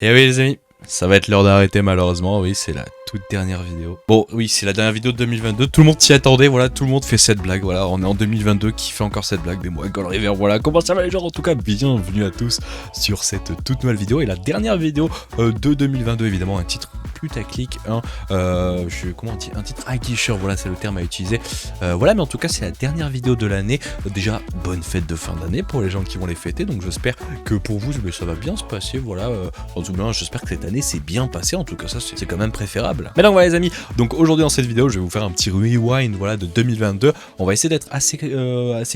Et oui les amis, ça va être l'heure d'arrêter malheureusement, oui c'est la toute dernière vidéo. Bon oui c'est la dernière vidéo de 2022, tout le monde s'y attendait, voilà, tout le monde fait cette blague, voilà, on est en 2022, qui fait encore cette blague, mais moi Gold River, voilà, comment ça va les gens, en tout cas bienvenue à tous sur cette toute nouvelle vidéo, et la dernière vidéo de 2022 évidemment, un titre putaclic, comment on dit, un titre aguicheur, voilà c'est le terme à utiliser, voilà, mais en tout cas c'est la dernière vidéo de l'année, déjà bonne fête de fin d'année pour les gens qui vont les fêter, donc j'espère que pour vous ça va bien se passer, voilà, en tout cas j'espère que cette année c'est bien passé, en tout cas ça c'est quand même préférable. Mais donc voilà les amis, donc aujourd'hui dans cette vidéo je vais vous faire un petit rewind, voilà, de 2022, on va essayer d'être assez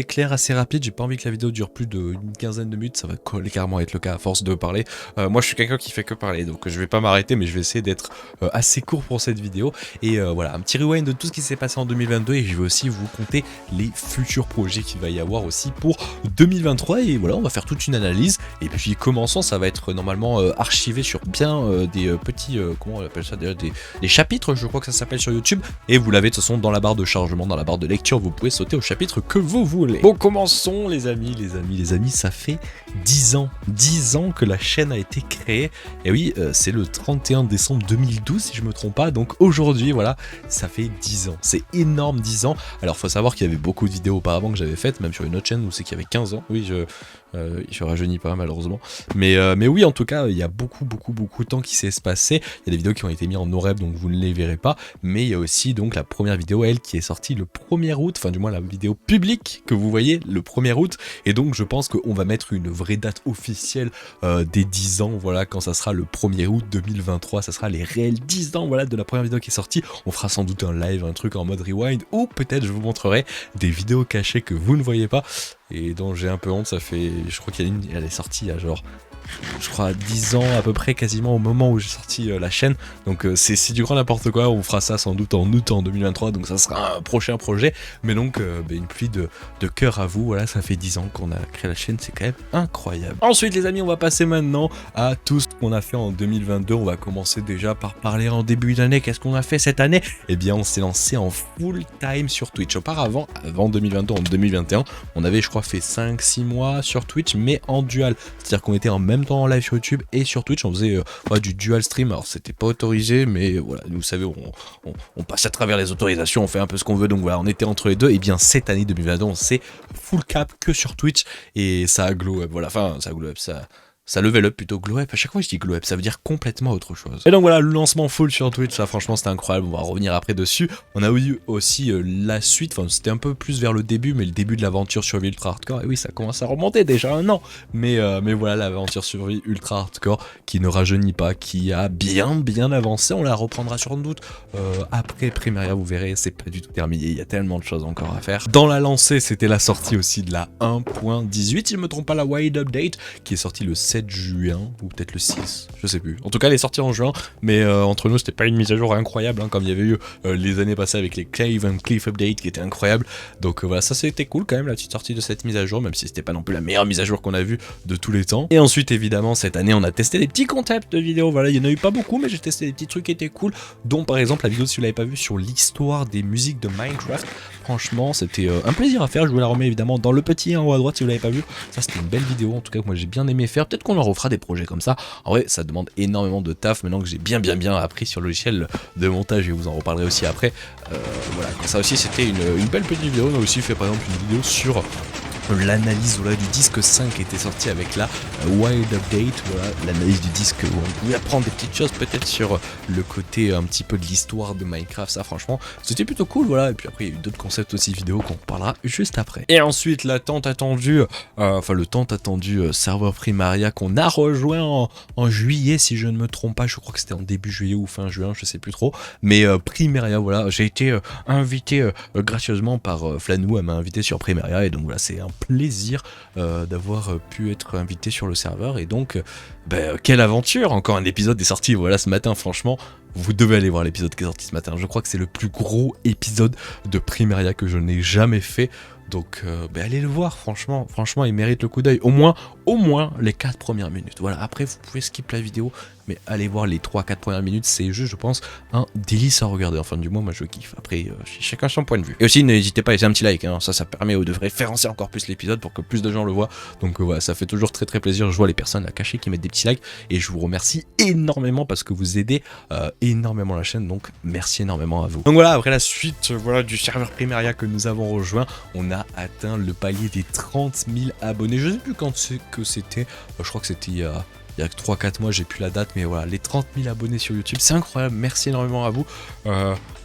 clair, assez rapide, j'ai pas envie que la vidéo dure plus d'une quinzaine de minutes, ça va carrément être le cas à force de parler, moi je suis quelqu'un qui fait que parler, donc je vais pas m'arrêter, mais je vais essayer d'être assez court pour cette vidéo, et voilà, un petit rewind de tout ce qui s'est passé en 2022, et je vais aussi vous compter les futurs projets qu'il va y avoir aussi pour 2023, et voilà, on va faire toute une analyse, et puis commençons, ça va être normalement archivé sur bien des petits, comment on appelle ça déjà, des chapitres, je crois que ça s'appelle sur YouTube, et vous l'avez de toute façon dans la barre de chargement, dans la barre de lecture, vous pouvez sauter au chapitre que vous voulez. Bon, commençons les amis, ça fait 10 ans que la chaîne a été créée, et oui, c'est le 31 décembre 2012 si je me trompe pas, donc aujourd'hui, voilà, ça fait 10 ans, c'est énorme, 10 ans. Alors faut savoir qu'il y avait beaucoup de vidéos auparavant que j'avais faites, même sur une autre chaîne où c'est qu'il y avait 15 ans, oui, je rajeunis pas malheureusement, mais oui, en tout cas il y a beaucoup de temps qui s'est passé, il y a des vidéos qui ont été mises en no rep donc vous ne les verrez pas, mais il y a aussi donc la première vidéo elle qui est sortie le 1er août, enfin du moins la vidéo publique que vous voyez le 1er août, et donc je pense qu'on va mettre une vraie date officielle des 10 ans, voilà, quand ça sera le 1er août 2023, ça sera les réels 10 ans, voilà, de la première vidéo qui est sortie. On fera sans doute un live, un truc en mode rewind, ou peut-être je vous montrerai des vidéos cachées que vous ne voyez pas et dont j'ai un peu honte. Ça fait, je crois qu'il y a une, elle est sortie il y a genre, je crois 10 ans à peu près, quasiment au moment où j'ai sorti la chaîne, donc c'est du grand n'importe quoi. On fera ça sans doute en août en 2023, donc ça sera un prochain projet, mais donc une pluie de cœur à vous, voilà, ça fait 10 ans qu'on a créé la chaîne, c'est quand même incroyable. Ensuite les amis, on va passer maintenant à tout ce qu'on a fait en 2022, on va commencer déjà par parler en début d'année, qu'est-ce qu'on a fait cette année? Eh bien on s'est lancé en full time sur Twitch. Auparavant, avant 2022, en 2021, on avait je crois fait 5-6 mois sur Twitch, mais en dual, c'est-à-dire qu'on était en même temps en live sur YouTube et sur Twitch, on faisait du dual stream, alors c'était pas autorisé, mais voilà, vous savez, on passe à travers les autorisations, on fait un peu ce qu'on veut, donc voilà, on était entre les deux. Et bien cette année 2022, on s'est full cap que sur Twitch, et ça a glow up, voilà, enfin ça a glow up, ça level up plutôt, glow up, à chaque fois je dis glow up, ça veut dire complètement autre chose. Et donc voilà, le lancement full sur Twitch, ça franchement c'était incroyable, on va revenir après dessus. On a eu aussi la suite, enfin c'était un peu plus vers le début, mais le début de l'aventure survie ultra hardcore, et oui ça commence à remonter déjà un an, mais voilà, l'aventure survie ultra hardcore qui ne rajeunit pas, qui a bien avancé, on la reprendra sans doute après Primaria, vous verrez, c'est pas du tout terminé, il y a tellement de choses encore à faire. Dans la lancée, c'était la sortie aussi de la 1.18, si je me trompe pas, la wide update, qui est sortie le 7 juin, ou peut-être le 6, je sais plus. En tout cas, elle est sortie en juin, mais entre nous, c'était pas une mise à jour incroyable, hein, comme il y avait eu les années passées avec les Cave and Cliff Update qui étaient incroyables. Donc voilà, ça c'était cool quand même, la petite sortie de cette mise à jour, même si c'était pas non plus la meilleure mise à jour qu'on a vue de tous les temps. Et ensuite, évidemment, cette année, on a testé des petits concepts de vidéos. Voilà, il y en a eu pas beaucoup, mais j'ai testé des petits trucs qui étaient cool, dont par exemple la vidéo, si vous l'avez pas vu, sur l'histoire des musiques de Minecraft. Franchement, c'était un plaisir à faire. Je vous la remets évidemment dans le petit en haut à droite si vous l'avez pas vu. Ça, c'était une belle vidéo, en tout cas que moi j'ai bien aimé faire. Peut-être qu'on en refera des projets comme ça. En vrai, ça demande énormément de taf maintenant que j'ai bien appris sur le logiciel de montage, et vous en reparlerez aussi après. Voilà, ça aussi c'était une belle petite vidéo. On a aussi fait par exemple une vidéo sur l'analyse, voilà, du disque 5 qui était sorti avec la Wild Update, voilà, l'analyse du disque où on pouvait apprendre des petites choses peut-être sur le côté un petit peu de l'histoire de Minecraft. Ça franchement c'était plutôt cool, voilà. Et puis après il y a eu d'autres concepts aussi vidéo qu'on parlera juste après. Et ensuite la tant attendue, le tant attendu serveur Primaria qu'on a rejoint en juillet si je ne me trompe pas, je crois que c'était en début juillet ou fin juin, je sais plus trop, mais Primaria, voilà, j'ai été invité gracieusement par Flanou, elle m'a invité sur Primaria, et donc voilà, c'est un plaisir d'avoir pu être invité sur le serveur, et donc quelle aventure, encore un épisode est sorti, voilà, ce matin. Franchement vous devez aller voir l'épisode qui est sorti ce matin, je crois que c'est le plus gros épisode de Primaria que je n'ai jamais fait, Donc allez le voir, franchement il mérite le coup d'œil. Au moins les 4 premières minutes. Voilà, après vous pouvez skip la vidéo, mais allez voir les 3-4 premières minutes, c'est juste, je pense, un délice à regarder. Enfin, du moins, moi je kiffe. Après, chacun son point de vue. Et aussi, n'hésitez pas à laisser un petit like, hein. Ça permet de référencer encore plus l'épisode pour que plus de gens le voient. Donc voilà, ça fait toujours très plaisir. Je vois les personnes à cacher qui mettent des petits likes et je vous remercie énormément parce que vous aidez énormément la chaîne. Donc merci énormément à vous. Donc voilà, après la suite du serveur Primaria que nous avons rejoint, on a atteint le palier des 30 000 abonnés. Je sais plus quand c'est que c'était. Je crois que c'était il y a 3-4 mois, j'ai plus la date, mais voilà, les 30 000 abonnés sur YouTube, c'est incroyable, merci énormément à vous.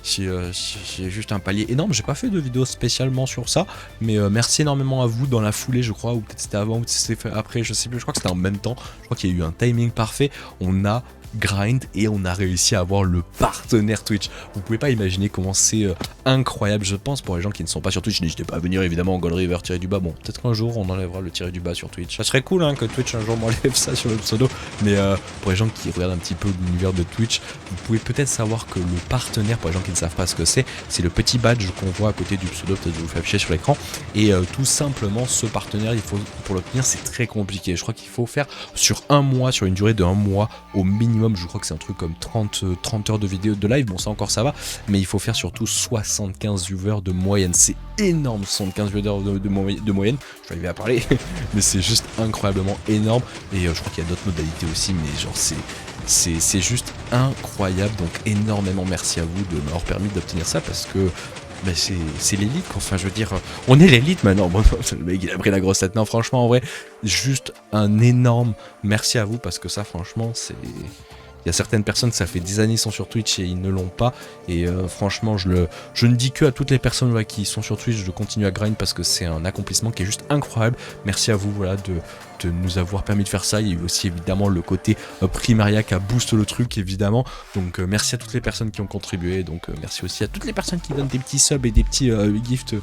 C'est juste un palier énorme, j'ai pas fait de vidéo spécialement sur ça, mais merci énormément à vous dans la foulée, je crois, ou peut-être c'était avant, ou c'était fait après, je sais plus, je crois que c'était en même temps, je crois qu'il y a eu un timing parfait, on a grind et on a réussi à avoir le partenaire Twitch. Vous pouvez pas imaginer comment c'est incroyable, je pense, pour les gens qui ne sont pas sur Twitch. N'hésitez pas à venir évidemment en Goldriver tiré-du-bas. Bon, peut-être qu'un jour on enlèvera le tiré-du-bas sur Twitch. Ça serait cool, hein, que Twitch un jour m'enlève ça sur le pseudo, mais pour les gens qui regardent un petit peu l'univers de Twitch, vous pouvez peut-être savoir que le partenaire, pour les gens qui ne savent pas ce que c'est le petit badge qu'on voit à côté du pseudo, peut-être je vous fais afficher sur l'écran, et tout simplement ce partenaire, il faut, pour l'obtenir, c'est très compliqué. Je crois qu'il faut faire sur un mois, sur une durée de 1 mois au minimum. Je crois que c'est un truc comme 30 heures de vidéo de live, bon ça encore ça va, mais il faut faire surtout 75 viewers de moyenne, c'est énorme, 75 viewers de moyenne, je vais arriver à parler, mais c'est juste incroyablement énorme, et je crois qu'il y a d'autres modalités aussi, mais genre c'est juste incroyable, donc énormément merci à vous de m'avoir permis d'obtenir ça, parce que bah c'est l'élite, enfin je veux dire, on est l'élite maintenant. Bon, le mec il a pris la grosse tête, non franchement en vrai, juste un énorme merci à vous, parce que ça franchement c'est... Il y a certaines personnes, ça fait des années qu'ils sont sur Twitch et ils ne l'ont pas. Et franchement, je ne dis que à toutes les personnes voilà, qui sont sur Twitch de continuer à grind parce que c'est un accomplissement qui est juste incroyable. Merci à vous voilà, de nous avoir permis de faire ça. Il y a eu aussi évidemment le côté Primaria qui a boosté le truc évidemment. Donc merci à toutes les personnes qui ont contribué. Donc merci aussi à toutes les personnes qui donnent des petits subs et des petits gifts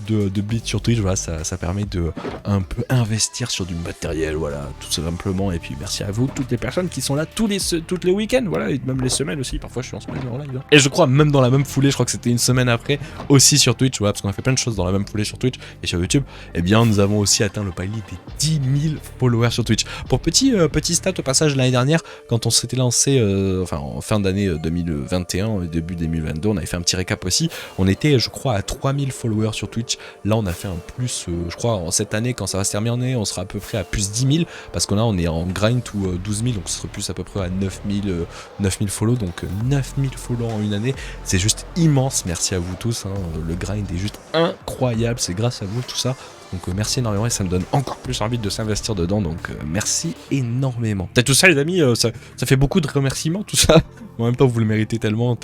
de bits sur Twitch. Voilà, ça permet de un peu investir sur du matériel, voilà, tout simplement. Et puis merci à vous, toutes les personnes qui sont là toutes les week-ends, voilà, et même les semaines aussi. Parfois je suis en semaine en live. Hein. Et je crois même dans la même foulée, je crois que c'était une semaine après, aussi sur Twitch, voilà, parce qu'on a fait plein de choses dans la même foulée sur Twitch et sur YouTube. Et bien nous avons aussi atteint le palier des 10 000 followers sur Twitch. Pour petit stat au passage, l'année dernière, quand on s'était lancé, enfin en fin d'année 2021, début 2022, on avait fait un petit récap aussi. On était, je crois, à 3000 followers sur Twitch. Là, on a fait un plus, je crois, en cette année, quand ça va se terminer, on sera à peu près à plus 10 000, parce qu'on on est en grind ou 12 000, donc ce serait plus à peu près à 9000 follow, donc 9000 follow en une année. C'est juste immense. Merci à vous tous. Hein. Le grind est juste incroyable. C'est grâce à vous tout ça. Donc merci énormément et ça me donne encore plus envie de s'investir dedans, donc merci énormément. Peut-être tout ça les amis, ça fait beaucoup de remerciements tout ça, en même temps vous le méritez tellement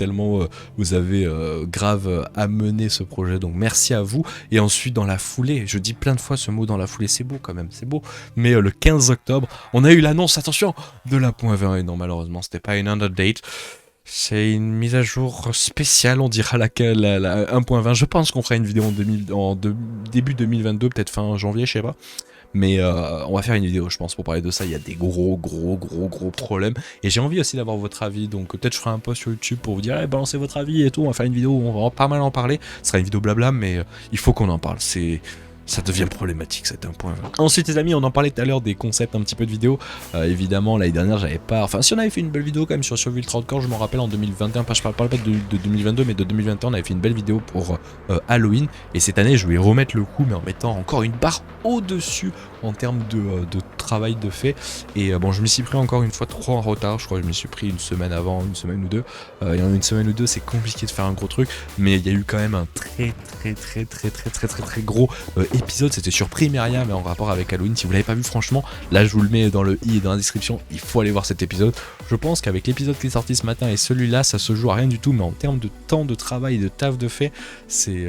vous avez grave amené ce projet, donc merci à vous. Et ensuite dans la foulée, je dis plein de fois ce mot dans la foulée, c'est beau quand même, c'est beau, mais le 15 octobre, on a eu l'annonce, attention, de la .20 et non malheureusement c'était pas une update. C'est une mise à jour spéciale, on dira laquelle, la 1.20. Je pense qu'on fera une vidéo début 2022, peut-être fin janvier, je sais pas. Mais on va faire une vidéo, je pense, pour parler de ça. Il y a des gros problèmes. Et j'ai envie aussi d'avoir votre avis. Donc peut-être je ferai un post sur YouTube pour vous dire, hey, balancez votre avis et tout. On va faire une vidéo où on va pas mal en parler. Ce sera une vidéo blabla, mais il faut qu'on en parle. Ça devient problématique, c'est un point. Ensuite les amis, on en parlait tout à l'heure des concepts un petit peu de vidéo. Évidemment l'année dernière j'avais pas... Enfin si on avait fait une belle vidéo quand même sur Survie Ultra Hardcore, je m'en rappelle en 2021, je parle pas de 2022 mais de 2021 on avait fait une belle vidéo pour Halloween. Et cette année je vais remettre le coup mais en mettant encore une barre au-dessus en termes de travail de fait. Et bon je m'y suis pris encore une fois trop en retard, je crois que je m'y suis pris une semaine avant, une semaine ou deux. Et en une semaine ou deux c'est compliqué de faire un gros truc, mais il y a eu quand même un très gros épisode, c'était sur Primaria mais en rapport avec Halloween. Si vous l'avez pas vu franchement, là je vous le mets dans le i et dans la description, il faut aller voir cet épisode. Je pense qu'avec l'épisode qui est sorti ce matin et celui-là ça se joue à rien du tout, mais en termes de temps de travail et de taf de fait, c'est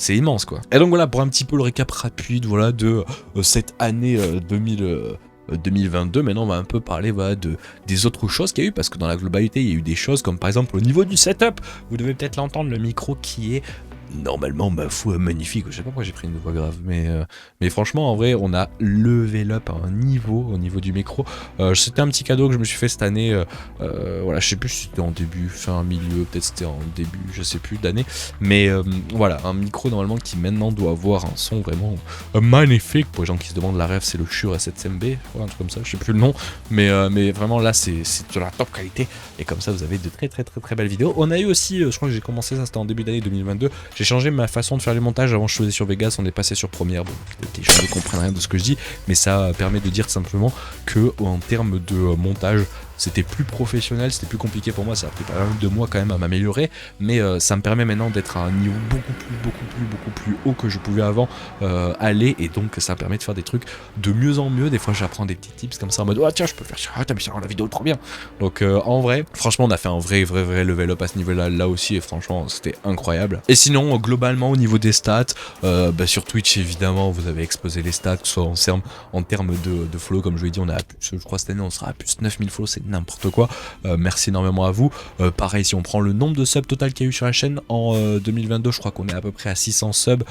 immense quoi. Et donc voilà pour un petit peu le récap rapide voilà de cette année 2022, maintenant on va un peu parler voilà, des autres choses qu'il y a eu, parce que dans la globalité il y a eu des choses comme par exemple au niveau du setup, vous devez peut-être l'entendre, le micro qui est normalement ma foi magnifique. Je sais pas pourquoi j'ai pris une voix grave, mais franchement en vrai on a level up à un niveau au niveau du micro. C'était un petit cadeau que je me suis fait cette année. Voilà, je sais plus si c'était en début, fin, milieu, peut-être c'était en début, je sais plus d'année. Mais voilà, un micro normalement qui maintenant doit avoir un son vraiment magnifique. Pour les gens qui se demandent, la ref c'est le Shure S7MB, un truc comme ça, je sais plus le nom. Mais vraiment là c'est de la top qualité. Et comme ça vous avez de très belles vidéos. On a eu aussi, je crois que j'ai commencé ça, c'était en début d'année 2022. J'ai changé ma façon de faire les montages. Avant je faisais sur Vegas, on est passé sur Premiere. Bon, les gens ne comprennent rien de ce que je dis, mais ça permet de dire simplement que en termes de montage, c'était plus professionnel, c'était plus compliqué pour moi, ça a pris pas mal de mois quand même à m'améliorer, mais ça me permet maintenant d'être à un niveau beaucoup plus haut que je pouvais avant aller, et donc ça me permet de faire des trucs de mieux en mieux. Des fois j'apprends des petits tips comme ça en mode oh tiens je peux faire ça, t'as mis ça dans la vidéo trop bien. Donc en vrai, franchement on a fait un vrai level up à ce niveau là aussi, et franchement c'était incroyable. Et sinon globalement au niveau des stats, sur Twitch évidemment vous avez explosé les stats, que ce soit en termes de follow, comme je vous l'ai dit, on a plus, je crois cette année on sera à plus de 9000 follow, c'est n'importe quoi. Merci énormément à vous. Pareil, si on prend le nombre de subs total qu'il y a eu sur la chaîne en 2022, je crois qu'on est à peu près à 600 subs.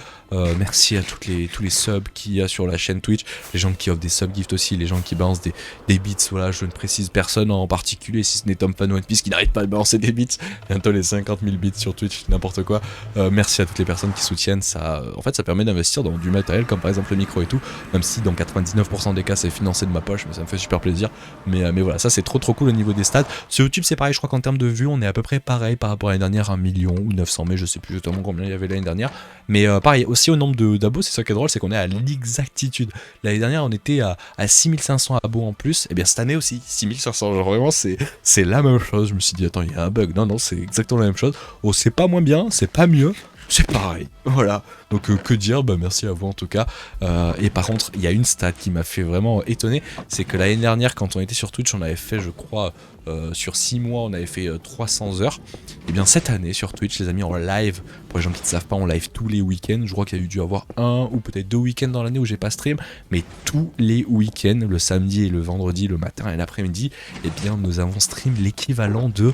Merci à tous les subs qu'il y a sur la chaîne Twitch, les gens qui offrent des sub gifts aussi, les gens qui balancent des bits. Voilà, je ne précise personne en particulier, si ce n'est Tom Fan One Piece qui n'arrête pas de balancer des bits. Bientôt les 50 000 bits sur Twitch, n'importe quoi. Merci à toutes les personnes qui soutiennent ça. En fait, ça permet d'investir dans du matériel comme par exemple le micro et tout, même si dans 99% des cas c'est financé de ma poche, mais ça me fait super plaisir. Mais voilà, ça c'est trop cool au niveau des stats. Sur YouTube c'est pareil, je crois qu'en termes de vues on est à peu près pareil par rapport à l'année dernière, 1 million ou 900 000, je sais plus exactement combien il y avait l'année dernière. Mais pareil, aussi au nombre d'abos, c'est ça qui est drôle, c'est qu'on est à l'exactitude. L'année dernière on était à 6500 abos en plus, et bien cette année aussi 6500, genre vraiment c'est la même chose. Je me suis dit attends il y a un bug, non c'est exactement la même chose. Oh c'est pas moins bien, c'est pas mieux, c'est pareil, voilà. Donc que dire, merci à vous en tout cas. Et par contre, il y a une stat qui m'a fait vraiment étonner, c'est que l'année dernière, quand on était sur Twitch, on avait fait, je crois, sur 6 mois, on avait fait 300 heures. Et bien cette année, sur Twitch, les amis, en live, pour les gens qui ne savent pas, on live tous les week-ends. Je crois qu'il y a dû avoir un ou peut-être 2 week-ends dans l'année où j'ai pas stream, mais tous les week-ends, le samedi et le vendredi, le matin et l'après-midi, et bien nous avons stream l'équivalent de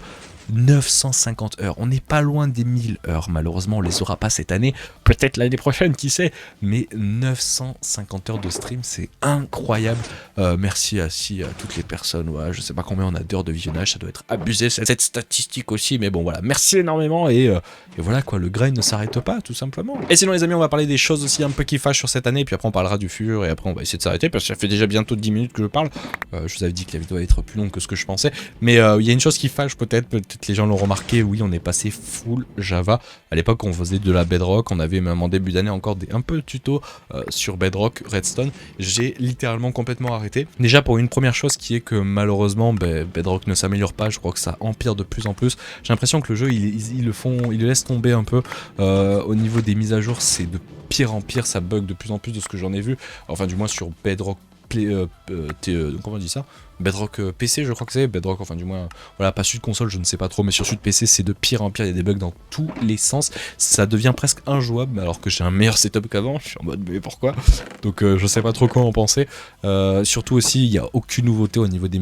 950 heures. On n'est pas loin des 1000 heures, malheureusement on les aura pas cette année, peut-être l'année prochaine, qui sait, mais 950 heures de stream, c'est incroyable. Merci à toutes les personnes, ouais, je sais pas combien on a d'heures de visionnage, ça doit être abusé cette statistique aussi, mais bon voilà, merci énormément, et voilà quoi, le grind ne s'arrête pas tout simplement. Et sinon les amis, on va parler des choses aussi un peu qui fâchent sur cette année, puis après on parlera du futur, et après on va essayer de s'arrêter, parce que ça fait déjà bientôt 10 minutes que je parle. Je vous avais dit que la vidéo allait être plus longue que ce que je pensais, mais il y a une chose qui fâche peut-être les gens l'ont remarqué, oui on est passé full Java. À l'époque on faisait de la Bedrock, on avait même en début d'année encore un peu de tuto sur Bedrock, Redstone. J'ai littéralement complètement arrêté. Déjà pour une première chose qui est que malheureusement Bedrock ne s'améliore pas, je crois que ça empire de plus en plus. J'ai l'impression que le jeu ils le laissent tomber un peu. Au niveau des mises à jour c'est de pire en pire, ça bug de plus en plus de ce que j'en ai vu. Enfin du moins sur Bedrock comment on dit ça, Bedrock PC je crois que c'est Bedrock, enfin du moins voilà, pas Sud console je ne sais pas trop, mais sur Sud PC c'est de pire en pire, il y a des bugs dans tous les sens, ça devient presque injouable alors que j'ai un meilleur setup qu'avant. Je suis en mode mais pourquoi, donc je sais pas trop quoi en penser. Surtout aussi il n'y a aucune nouveauté au niveau des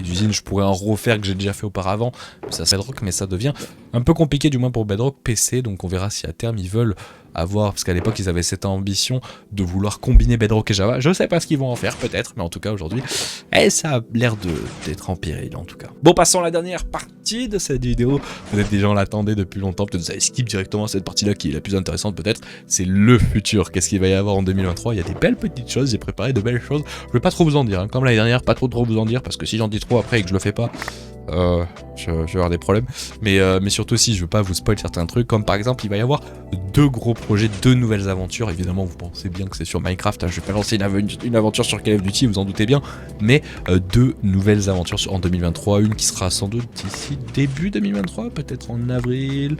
usines. Je pourrais en refaire que j'ai déjà fait auparavant, ça c'est Bedrock, mais ça devient un peu compliqué du moins pour Bedrock PC, donc on verra si à terme ils veulent avoir, parce qu'à l'époque ils avaient cette ambition de vouloir combiner Bedrock et Java. Je sais pas ce qu'ils vont en faire peut-être, mais en tout cas aujourd'hui ça a l'air d'être en péril en tout cas. Bon, passons à la dernière partie de cette vidéo. Peut-être des gens l'attendaient depuis longtemps, peut-être vous avez skip directement cette partie là qui est la plus intéressante peut-être, c'est le futur. Qu'est-ce qu'il va y avoir en 2023? Il y a des belles petites choses, j'ai préparé de belles choses, je vais pas trop vous en dire, hein. Comme l'année dernière, pas trop vous en dire, parce que si j'en dis trop après et que je le fais pas, je vais avoir des problèmes, mais surtout aussi je veux pas vous spoil certains trucs, comme par exemple il va y avoir 2 gros projets, 2 nouvelles aventures. Évidemment vous pensez bien que c'est sur Minecraft, hein. Je vais pas lancer une aventure sur Call of Duty, vous en doutez bien, mais 2 nouvelles aventures en 2023, une qui sera sans doute d'ici début 2023, peut-être en avril,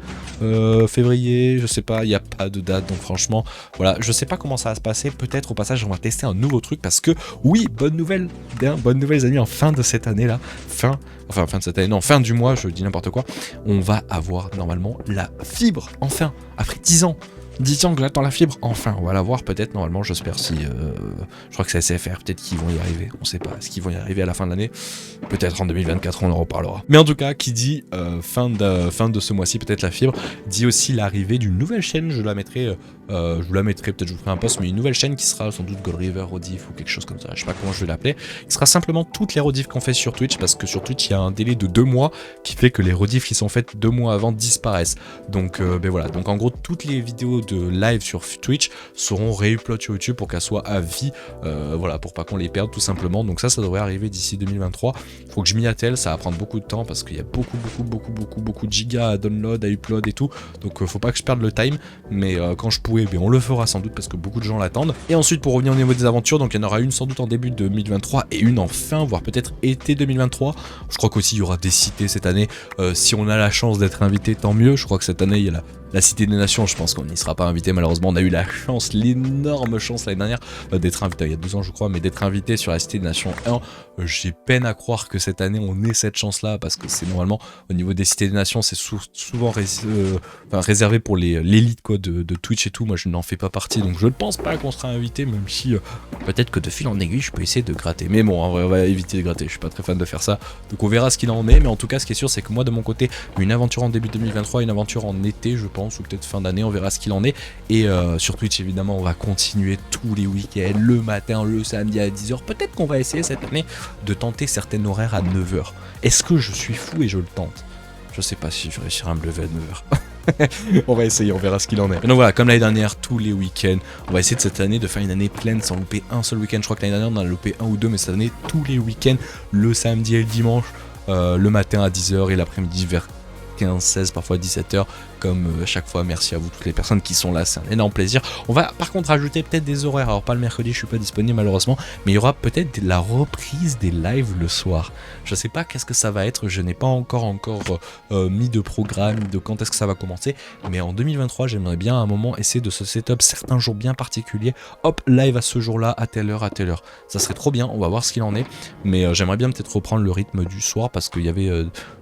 février, je sais pas, il n'y a pas de date, donc franchement voilà, je sais pas comment ça va se passer. Peut-être au passage on va tester un nouveau truc, parce que oui, bonne nouvelle les amis, en fin de cette année là, fin de cette année, non, fin du mois, je dis n'importe quoi, on va avoir normalement la fibre, enfin, après 10 ans. 10 ans que j'attends la fibre, enfin, on va la voir peut-être, normalement, j'espère si... je crois que c'est SFR, peut-être qu'ils vont y arriver, on sait pas, est-ce qu'ils vont y arriver à la fin de l'année? Peut-être en 2024, on en reparlera. Mais en tout cas, qui dit fin de ce mois-ci, peut-être la fibre, dit aussi l'arrivée d'une nouvelle chaîne, je vous la mettrai, peut-être je vous ferai un post, mais une nouvelle chaîne qui sera sans doute Gold River Rediff ou quelque chose comme ça, je sais pas comment je vais l'appeler, qui sera simplement toutes les rediffs qu'on fait sur Twitch, parce que sur Twitch, il y a un délai de 2 mois qui fait que les rediffs qui sont faites 2 mois avant disparaissent. Donc, ben voilà, donc en gros, toutes les vidéos de live sur Twitch seront réuploadées sur YouTube pour qu'elles soient à vie, voilà, pour pas qu'on les perde tout simplement. Donc ça devrait arriver d'ici 2023. Faut que je m'y attelle, ça va prendre beaucoup de temps parce qu'il y a beaucoup de gigas à download, à upload et tout. Donc faut pas que je perde le time, mais quand je pourrai, ben, on le fera sans doute parce que beaucoup de gens l'attendent. Et ensuite, pour revenir au niveau des aventures, donc il y en aura une sans doute en début 2023 et une en fin, voire peut-être été 2023. Je crois qu'aussi il y aura des cités cette année. Si on a la chance d'être invité, tant mieux. Je crois que cette année il y a la Cité des Nations, je pense qu'on n'y sera pas invité malheureusement. On a eu la chance, l'énorme chance l'année dernière d'être invité, il y a 2 ans je crois, mais d'être invité sur la Cité des Nations 1. J'ai peine à croire que cette année on ait cette chance là, parce que c'est normalement au niveau des Cités des Nations, c'est souvent réservé pour l'élite de Twitch et tout. Moi je n'en fais pas partie, donc je ne pense pas qu'on sera invité, même si peut-être que de fil en aiguille je peux essayer de gratter. Mais bon, en vrai, on va éviter de gratter, je suis pas très fan de faire ça, donc on verra ce qu'il en est. Mais en tout cas, ce qui est sûr, c'est que moi de mon côté, une aventure en début 2023, une aventure en été je pense, ou peut-être fin d'année, on verra ce qu'il en est. Et sur Twitch évidemment on va continuer tous les week-ends, le matin, le samedi à 10h. Peut-être qu'on va essayer cette année de tenter certains horaires à 9h. Est-ce que je suis fou et je le tente? Je sais pas si je réussirai à me lever à 9h. On va essayer, on verra ce qu'il en est. Et donc voilà, comme l'année dernière, tous les week-ends, on va essayer de cette année de faire une année pleine sans louper un seul week-end. Je crois que l'année dernière on en a loupé 1 ou 2, mais cette année tous les week-ends, le samedi et le dimanche, le matin à 10h et l'après-midi vers 15, 16, parfois 17h, comme chaque fois. Merci à vous toutes les personnes qui sont là, c'est un énorme plaisir. On va par contre rajouter peut-être des horaires, alors pas le mercredi, je suis pas disponible malheureusement, mais il y aura peut-être la reprise des lives le soir. Je sais pas qu'est-ce que ça va être, je n'ai pas encore mis de programme, de quand est-ce que ça va commencer, mais en 2023 j'aimerais bien à un moment essayer de se setup certains jours bien particuliers, hop, live à ce jour-là, à telle heure, ça serait trop bien, on va voir ce qu'il en est, mais j'aimerais bien peut-être reprendre le rythme du soir, parce qu'il y avait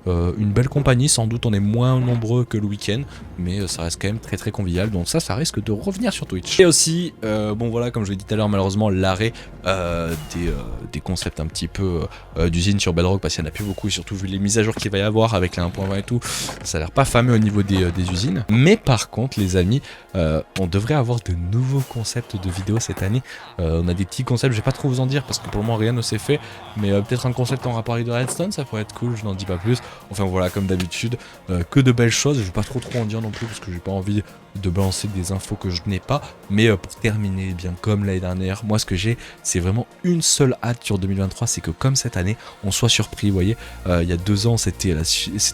une belle compagnie, sans doute on est moins nombreux que le week-end, mais ça reste quand même très très convivial, donc ça risque de revenir sur Twitch. Et aussi, bon voilà, comme je l'ai dit tout à l'heure, malheureusement l'arrêt des concepts un petit peu d'usine sur Bedrock, parce qu'il n'y en a plus beaucoup, et surtout vu les mises à jour qu'il va y avoir avec les 1.20 et tout, ça a l'air pas fameux au niveau des usines. Mais par contre les amis, on devrait avoir de nouveaux concepts de vidéos cette année. On a des petits concepts, je vais pas trop vous en dire parce que pour le moment rien ne s'est fait, mais peut-être un concept en rapport avec de Redstone, ça pourrait être cool, je n'en dis pas plus. Enfin voilà, comme d'habitude, que de belles choses, je vais pas trop en dire non plus parce que j'ai pas envie de balancer des infos que je n'ai pas. Mais pour terminer, bien comme l'année dernière, moi ce que j'ai, c'est vraiment une seule hâte sur 2023, c'est que comme cette année on soit surpris. Vous voyez, il y a 2 ans c'était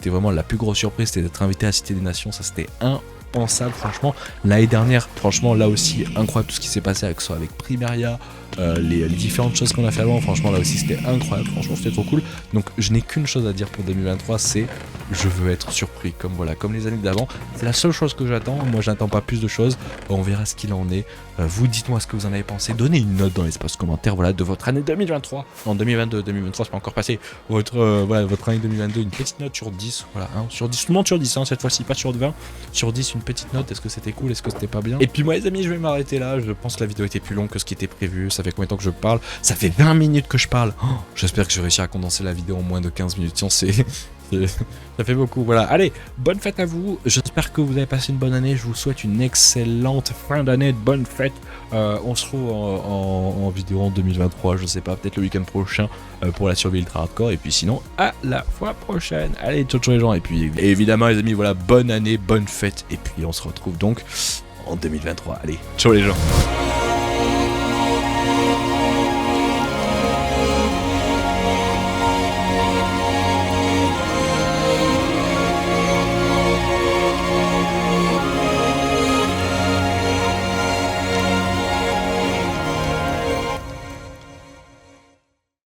vraiment la plus grosse surprise, c'était d'être invité à la Cité des Nations, ça c'était impensable franchement. L'année dernière, franchement là aussi incroyable tout ce qui s'est passé avec Primaria, les différentes choses qu'on a fait avant, franchement là aussi c'était incroyable, franchement c'était trop cool. Donc je n'ai qu'une chose à dire pour 2023, c'est je veux être surpris, comme les années d'avant. C'est la seule chose que j'attends, moi j'attends pas plus de choses, on verra ce qu'il en est. Vous dites-moi ce que vous en avez pensé, donnez une note dans l'espace commentaire, voilà, de votre année 2023, en 2022, 2023 c'est pas encore passé, votre année 2022, une petite note sur 10, voilà, hein, sur 10, tout le monde sur 10, hein, cette fois-ci, pas sur 20, sur 10, une petite note, est-ce que c'était cool, est-ce que c'était pas bien. Et puis moi les amis, je vais m'arrêter là, je pense que la vidéo était plus longue que ce qui était prévu, ça fait combien de temps que je parle? Ça fait 20 minutes que je parle, oh, j'espère que j'ai réussi à condenser la vidéo en moins de 15 minutes, sinon ça fait beaucoup, voilà. Allez, bonne fête à vous, j'espère que vous avez passé une bonne année, je vous souhaite une excellente fin d'année, de bonne fête. On se retrouve en vidéo en 2023, je sais pas, peut-être le week-end prochain pour la survie ultra hardcore, et puis sinon, à la fois prochaine. Allez, ciao ciao les gens, et puis évidemment les amis, voilà, bonne année, bonne fête, et puis on se retrouve donc en 2023. Allez, ciao les gens.